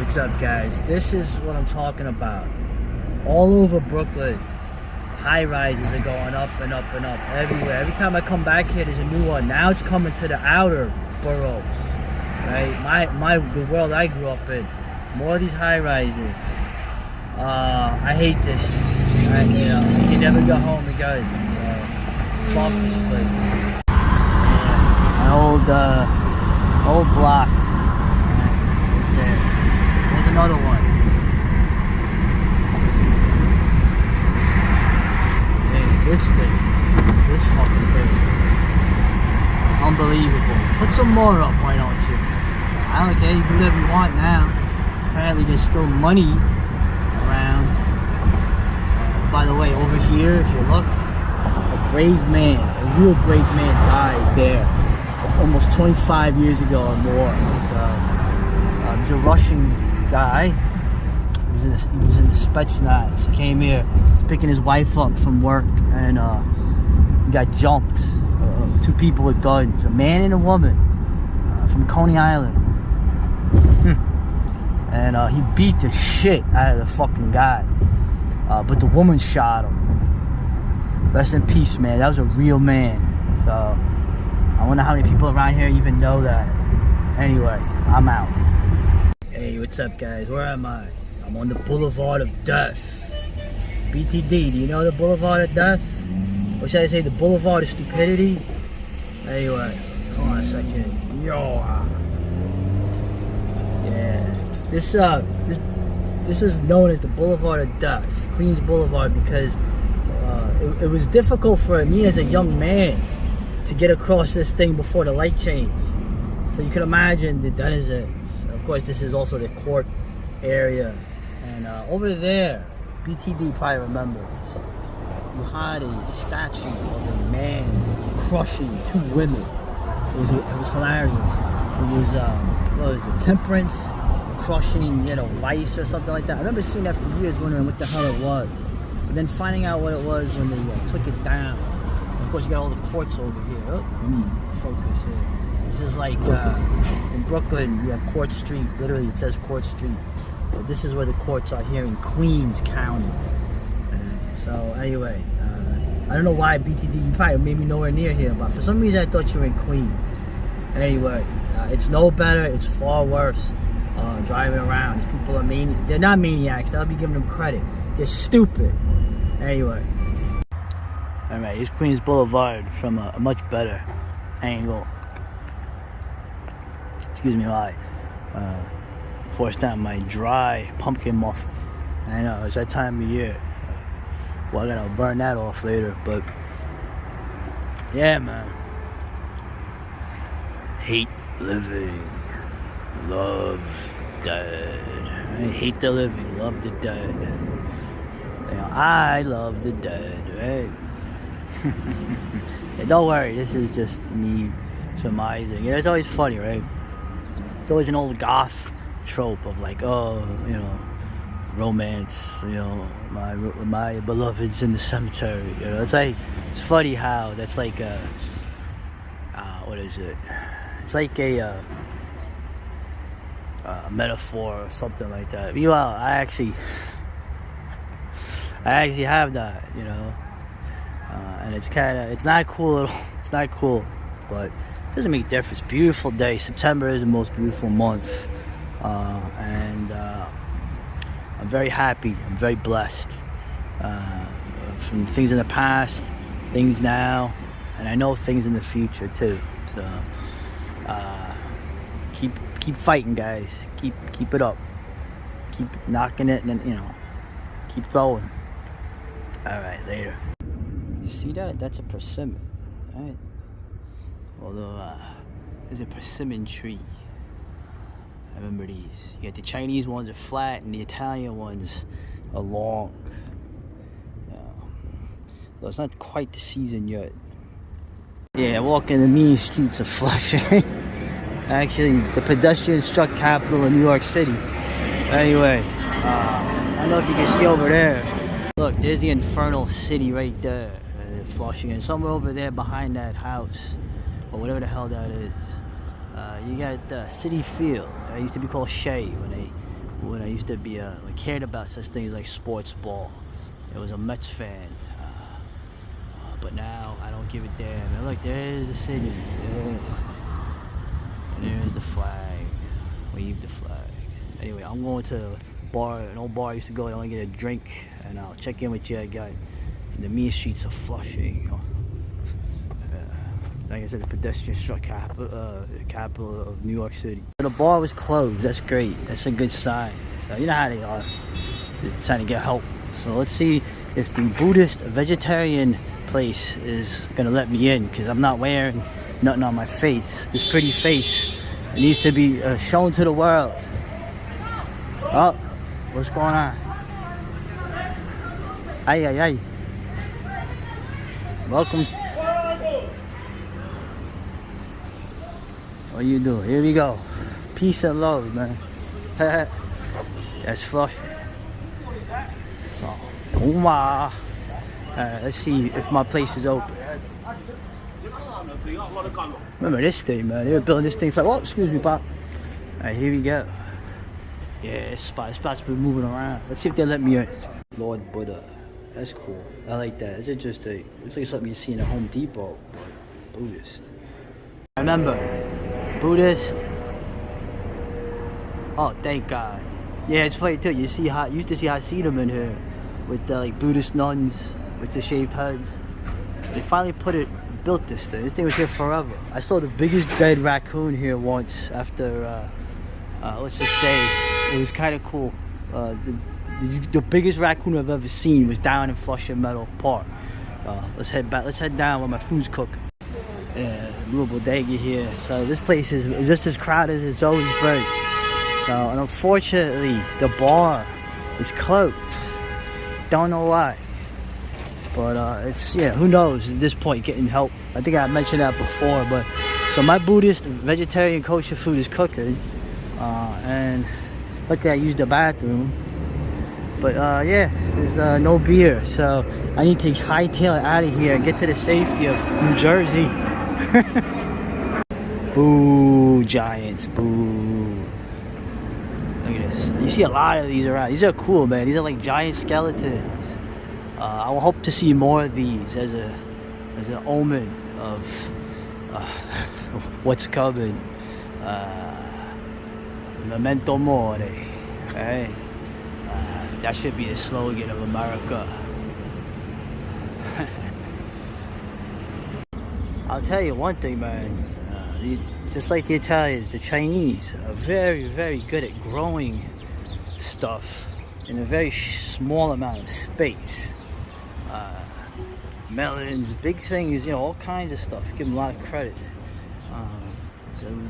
What's up, guys? This is what I'm talking about. All over Brooklyn, high rises are going up and up and up everywhere. Every time I come back here, there's a new one. Now it's coming to the outer boroughs, right? The world I grew up in. More of these high rises. I hate this. I can never go home again. So, fuck this place. My old block. Right there. There's another one. Hey, this fucking thing. Unbelievable. Put some more up, why don't you? I don't care, you can do whatever you want now. Apparently there's still money around. By the way, over here, if you look, a real brave man died there almost 25 years ago or more. He was a Russian guy. He was in the Spetsnaz. He came here picking his wife up from work, and he got jumped. Two people with guns, a man and a woman, from Coney Island. And he beat the shit out of the fucking guy. But the woman shot him. Rest in peace, man. That was a real man. So I wonder how many people around here even know that. Anyway, I'm out. Hey, what's up, guys? Where am I? I'm on the Boulevard of Death. BTD, do you know the Boulevard of Death? Or should I say the Boulevard of Stupidity? Anyway, hold on a second. Yeah. This is known as the Boulevard of Death, Queens Boulevard, because it was difficult for me as a young man to get across this thing before the light changed. So you can imagine the denizens. Of course, this is also the court area. And over there, BTD probably remembers, you had a statue of a man crushing two women. It was hilarious. It was, what was it, temperance, crushing, vice or something like that. I remember seeing that for years, wondering what the hell it was. And then finding out what it was when they took it down. And of course, you got all the courts over here. Focus here. This is like, in Brooklyn, you have Court Street. Literally, it says Court Street. But this is where the courts are here in Queens County. So anyway, I don't know why BTD, you probably made me nowhere near here, but for some reason I thought you were in Queens. Anyway, it's no better, it's far worse. Driving around, these people are they're not maniacs, I'll be giving them credit. They're stupid. Anyway. Alright, here's Queens Boulevard from a much better angle. Excuse me while I force down my dry pumpkin muffin. I know, it's that time of year. Well, I'm gonna burn that off later, but yeah, man. Hate living, love dead. I hate the living, love the dead. I love the dead, right? Hey, don't worry, this is just me surmising. It's always funny, right? It's always an old goth trope of like, romance, my beloved's in the cemetery. It's like, it's funny how that's like what is it? It's like a metaphor or something like that. Meanwhile, I actually have that, and it's not cool at all. It's not cool, but it doesn't make a difference. Beautiful day. September is the most beautiful month, and I'm very happy. I'm very blessed from things in the past, things now, and I know things in the future too. So keep fighting, guys. Keep it up. Keep knocking it, and keep throwing. All right, later. You see that? That's a persimmon, right? Although there's a persimmon tree. I remember these. You got the Chinese ones are flat and the Italian ones are long. Though it's not quite the season yet. Yeah, walking the mean streets of Flushing. Actually, the pedestrian struck capital of New York City. Anyway, I don't know if you can see over there. Look, there's the infernal city right there, Flushing. And somewhere over there behind that house, or whatever the hell that is. You got City Field. It used to be called Shea when they when I used to be like cared about such things like sports ball. I was a Mets fan, but now I don't give a damn. And look, there's the city, and there's the flag. Wave the flag. Anyway, I'm going to a bar, an old bar I used to go to only get a drink, and I'll check in with you. I got the mean streets of Flushing. Like I said, the pedestrian struck capital of New York City. The bar was closed. That's great. That's a good sign. So you know how they are. They're trying to get help. So let's see if the Buddhist vegetarian place is gonna let me in, because I'm not wearing nothing on my face. This pretty face, it needs to be shown to the world. Oh, what's going on? Ay, ay, ay. Welcome. What you do? Here we go. Peace and love, man. That's Flushing. So, let's see if my place is open. Remember this thing, man? They were building this thing for. Oh, excuse me, Pop. Alright, here we go. Yeah, this spot's been moving around. Let's see if they let me in. Lord Buddha. That's cool. I like that. Is it just a? Looks like something you see in a Home Depot, but Buddhist. Remember, Buddhist. Oh, thank God. Yeah, it's funny too. You used to see Hasidim in here with the like Buddhist nuns with the shaved heads. They finally built this thing. This thing was here forever. I saw the biggest dead raccoon here once after, let's just say, it was kind of cool. The biggest raccoon I've ever seen was down in Flushing Meadow Park. Let's head back. Let's head down where my food's cooked. Yeah, little bodega here. So this place is just as crowded as it's always been. So, and unfortunately, the bar is closed. Don't know why. But it's, yeah, who knows at this point, getting help. I think I mentioned that before, but so my Buddhist vegetarian kosher food is cooking. And luckily I used the bathroom. But yeah, there's no beer, so I need to hightail it out of here and get to the safety of New Jersey. Boo, Giants, boo. Look at this. You see a lot of these around. These are cool, man. These are like giant skeletons. I will hope to see more of these as an omen of what's coming. Memento mori. Right? That should be the slogan of America. I'll tell you one thing, man. Just like the Italians, the Chinese are very, very good at growing stuff in a very small amount of space. Melons, big things, you know, all kinds of stuff. Give them a lot of credit.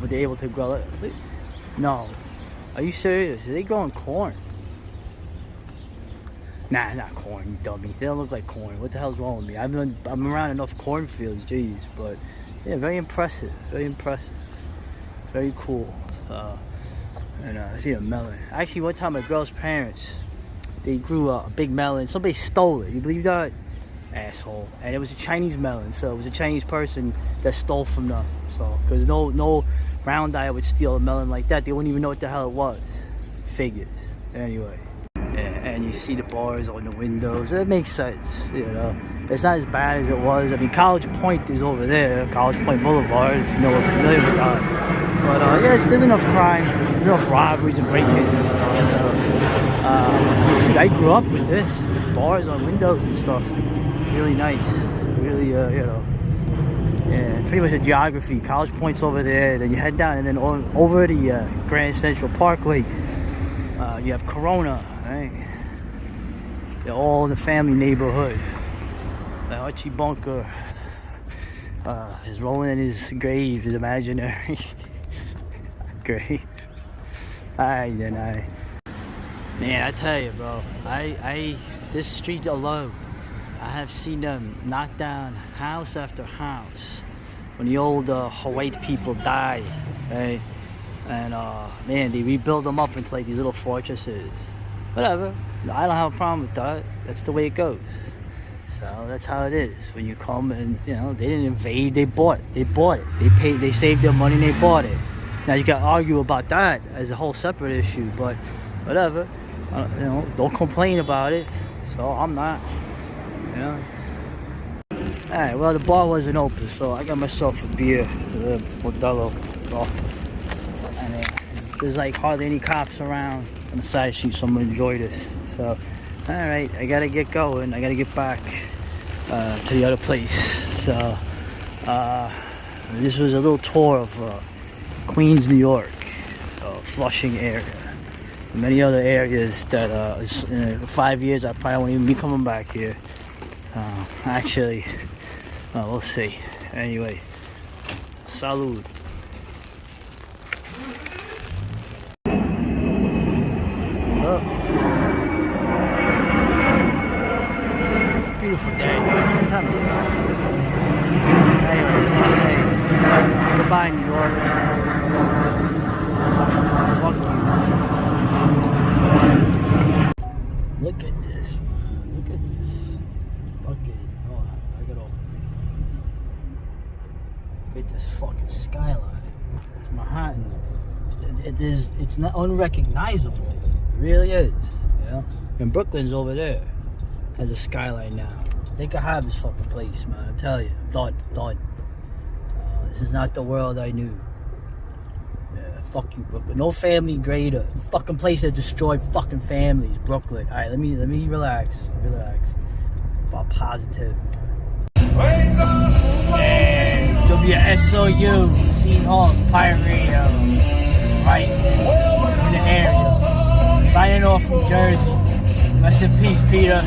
But they're able to grow it. No. Are you serious? Are they growing corn? Nah, it's not corn, you dummy. They don't look like corn. What the hell's wrong with me? I'm around enough cornfields, jeez. But yeah, very impressive. Very impressive. Very cool. And I see a melon. Actually, one time my girl's parents, they grew a big melon. Somebody stole it. You believe that? Asshole. And it was a Chinese melon, so it was a Chinese person that stole from them. So, because no round eye would steal a melon like that. They wouldn't even know what the hell it was. Figures. Anyway. And you see the bars on the windows. It makes sense, you know. It's not as bad as it was. I mean, College Point is over there, College Point Boulevard, if you know, we're familiar with that. But yes, there's enough crime, there's enough robberies and break-ins and stuff. So, I grew up with this, with bars on windows and stuff. Really nice, really, you know. Yeah, pretty much a geography. College Point's over there, then you head down, and then over the Grand Central Parkway, you have Corona. Right. They're all in the family neighborhood. Archie Bunker is rolling in his grave, his imaginary grave. Man, I tell you, bro, this street alone, I have seen them knock down house after house when the old white people die, right? And man, they rebuild them up into like these little fortresses. Whatever, I don't have a problem with that. That's the way it goes. So that's how it is. When you come and, you know, they didn't invade, they bought it. They saved their money and they bought it. Now you can argue about that as a whole separate issue, but whatever. You know, don't complain about it. So I'm not. You know. All right. Well, the bar wasn't open, so I got myself a beer, the Modelo. And there's like hardly any cops around on the side street, so I'm gonna enjoy this. So, all right, I gotta get going. I gotta get back to the other place. So, this was a little tour of Queens, New York, Flushing area, and many other areas that in 5 years I probably won't even be coming back here. Actually, we'll see. Anyway, salud. Oh. Beautiful day. It's September. Anyway, I just want to say goodbye, New York. Fuck you. Look at this. Look at this. Bucket. Hold on. I gotta open it. Look at this fucking skyline. It's Manhattan. It's not unrecognizable. It really is. You know? And Brooklyn's over there. Has a skyline now. They could have this fucking place, man. I'm telling you. Done. This is not the world I knew. Yeah, fuck you, Brooklyn. No family greater. Fucking place that destroyed fucking families, Brooklyn. All right, let me relax. About positive. Hey, WSOU, Seton Hall's Pirate Radio. That's right, in the area. Signing off from Jersey. Rest in peace, Peter.